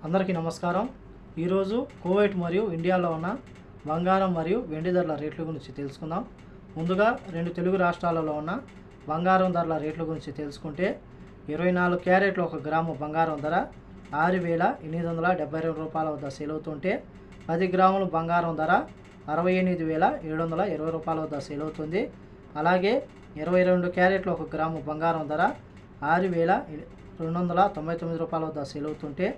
అందరికీ నమస్కారం। ఈరోజు కువైట్ మరియు ఇండియాలో ఉన్న బంగారం మరియు వెండి ధరల రేట్ల గురించి తెలుసుకుందాం। ముందుగా రెండు తెలుగు రాష్ట్రాలలో ఉన్న బంగారం ధరల రేట్ల గురించి తెలుసుకుంటే 24 క్యారెట్ల 1 గ్రాము బంగారం ధర 6,872 రూపాయల వద్ద సేల్ అవుతుంటే 10 గ్రాముల బంగారం ధర 68,720 రూపాయల వద్ద సేల్ అవుతుంది। అలాగే 22 క్యారెట్ల 1 గ్రాము బంగారం ధర 6,299 రూపాయల వద్ద సేల్ అవుతుంటే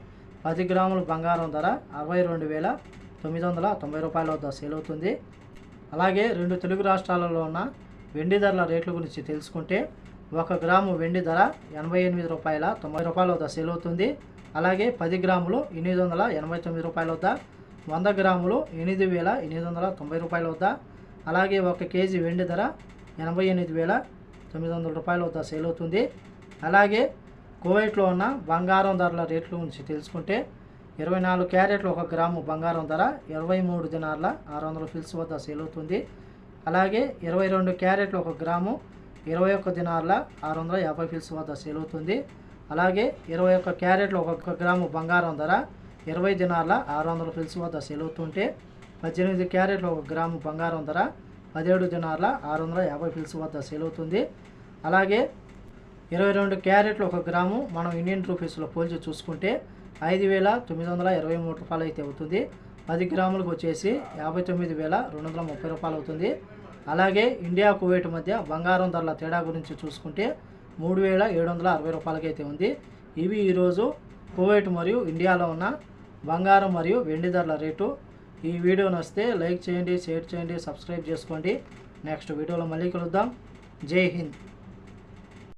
10 గ్రాముల బంగారం ధర 62,990 రూపాయల వద్ద సేల్ అవుతుంది। అలాగే రెండు తెలుగు రాష్ట్రాలలో ఉన్న వెండి ధరల రేట్ల గురించి తెలుసుకుంటే 1 గ్రాము వెండి ధర 88 రూపాయల 90 రూపాయల వద్ద సేల్ అవుతుంది। అలాగే 10 గ్రాములు 889 రూపాయల వద్ద, 100 గ్రాములు 8,890 రూపాయల వద్ద, అలాగే 1 కేజీ వెండి ధర 88,900 రూపాయల వద్ద సేల్ అవుతుంది। అలాగే కువైట్లో ఉన్న బంగారం ధరల రేట్ల గురించి తెలుసుకుంటే 24 క్యారెట్ల 1 గ్రాము బంగారం ధర 23 దినార్ల 600 ఫిల్స్ వద్ద సేల్ అవుతుంది। అలాగే 22 క్యారెట్ల 1 గ్రాము 21 దినార్ల 650 ఫిల్స్ వద్ద సేల్ అవుతుంది। అలాగే 21 క్యారెట్ల 1 గ్రాము బంగారం ధర 20 దినార్ల 600 ఫిల్స్ వద్ద సేల్ అవుతుంటే 18 క్యారెట్ల 1 గ్రాము బంగారం ధర 17 దినార్ల 650 ఫిల్స్ వద్ద సేల్ అవుతుంది। అలాగే 22 క్యారెట్ల 1 గ్రాము మనం ఇండియన్ రూపీస్లో పోల్చి చూసుకుంటే 5,923 రూపాయలు అయితే అవుతుంది। 10 గ్రాములకు వచ్చేసి 59,230 రూపాయలు అవుతుంది। అలాగే ఇండియా కువైట్ మధ్య బంగారం ధరల తేడా గురించి చూసుకుంటే 3,760 రూపాయలకి అయితే ఉంది। ఇవి ఈరోజు కువైట్ మరియు ఇండియాలో ఉన్న బంగారం మరియు వెండి ధరల రేటు। ఈ వీడియో నచ్చితే లైక్ చేయండి, షేర్ చేయండి, సబ్స్క్రైబ్ చేసుకోండి। నెక్స్ట్ వీడియోలో మళ్ళీ కలుద్దాం। జై హింద్।